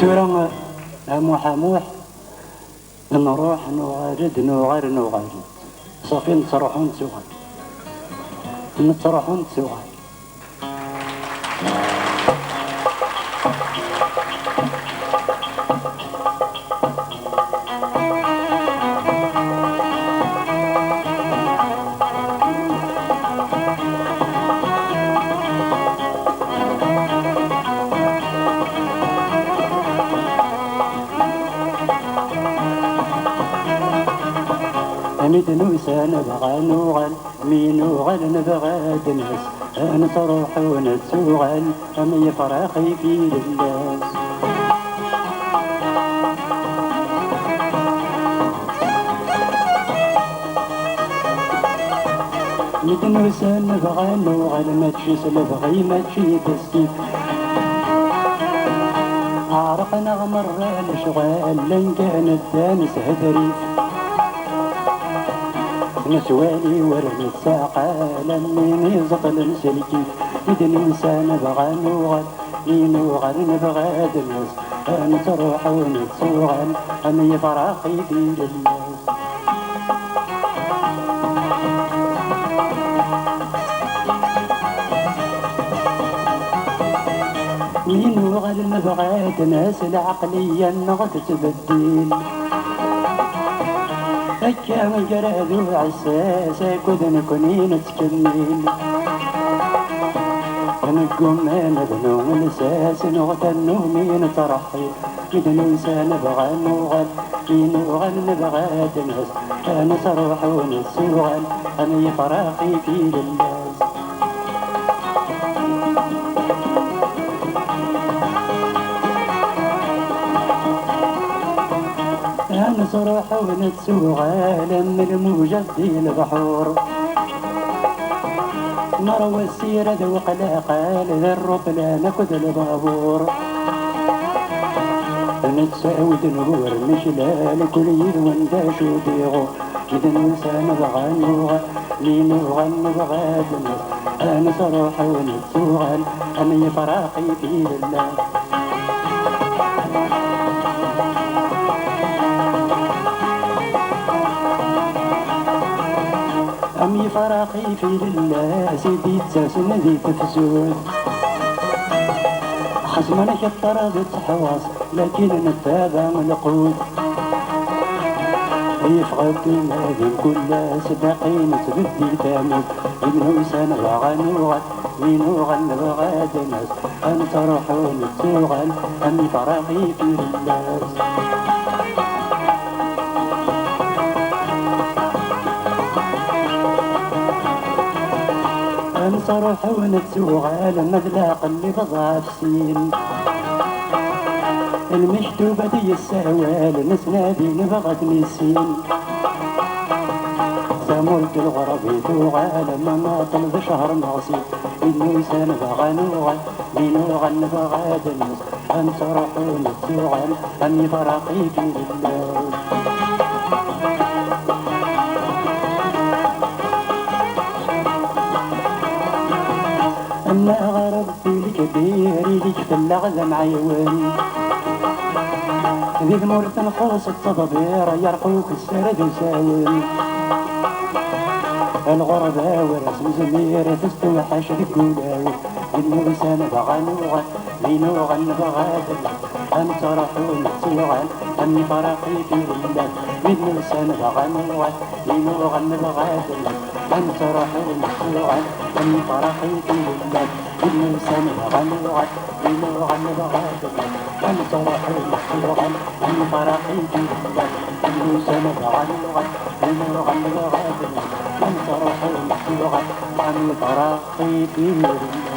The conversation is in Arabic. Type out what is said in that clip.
ثورة موح موح نروح نغار صافي نتروحو نتسوغال أميد نوسى نبغى نوغل مينوغل نبغى دنس نتروح ونتسوغل أمي فراخي في للاس أميد نوسى نبغى نوغل ما تشي سلبغي ما تشي بالسيف عرقنا غمر الشغال لين كان الدانس هدريف نسوالي ورد الساقة لمي زطل نسلكيف إذن إنسان بغى نوغل ينوغل نبغى دنس نتروح ونتسوغل أمي فراقي في للاس ينوغل نبغى دنس العقلية نغت تبديل هكا مجرد عساس كذن كنين تكمل نقوم نبنو الاساس نغتنو من ترحي إذا ننسى نبغى نوغل ينوغل نبغى دنس نتروح ونتسوغل أمي فراقي في للاس نتروح ونتسوغل من الموجة في البحور نروى السيرة ذوق العقال للرطلة ناخذ البابور نتساود نغور مشلال كل يوم داشو ديغو إذا ننسى نبغى نوغل نوغل نبغى دنس نتروح ونتسوغل أمي فراقي في للاس أمي فراقي في لله سيدي تساسن ذي تفسود خصمنا كتر بتحواص لكن نتابع القود يفغد هذه كلها سباقين تبدي تامد إنه سنبغى نوغل ينوغل نبغى دنس أنت روح ونتسوغل أمي فراقي في للاس نروح ونتسوغل مذلاق اللي بضع سين المشتوبة دي السوال نسنادي نبغى نسين سمولك الغربي توغال ما طلب شهر ناصي إنه سنبغى نوغل نوغل نبغى دنس أنت روح ونتسوغل أمي فراقي في للاس أنا غربت الكبير ليك في اللغة معيون ذي ثمورة نخلص التضبير يرقوك السرد وساون الغربة ورسم زمير تستوحش الكولاو النوسان بغى نوغل نوغل نبغى دنس أنت روح ونتسوغل أمي فراقي في للاس النوسان بغى نوغل نوغل نبغى دنس أنت روح ونتسوغل أمي فراقي في للاس النوسان بغى نوغل نوغل نبغى دنس أنت روح ونتسوغل أمي فراقي في للاس النوسان بغى نوغل نوغل نبغى دنس أنت روح ونتسوغل أمي فراقي في للاس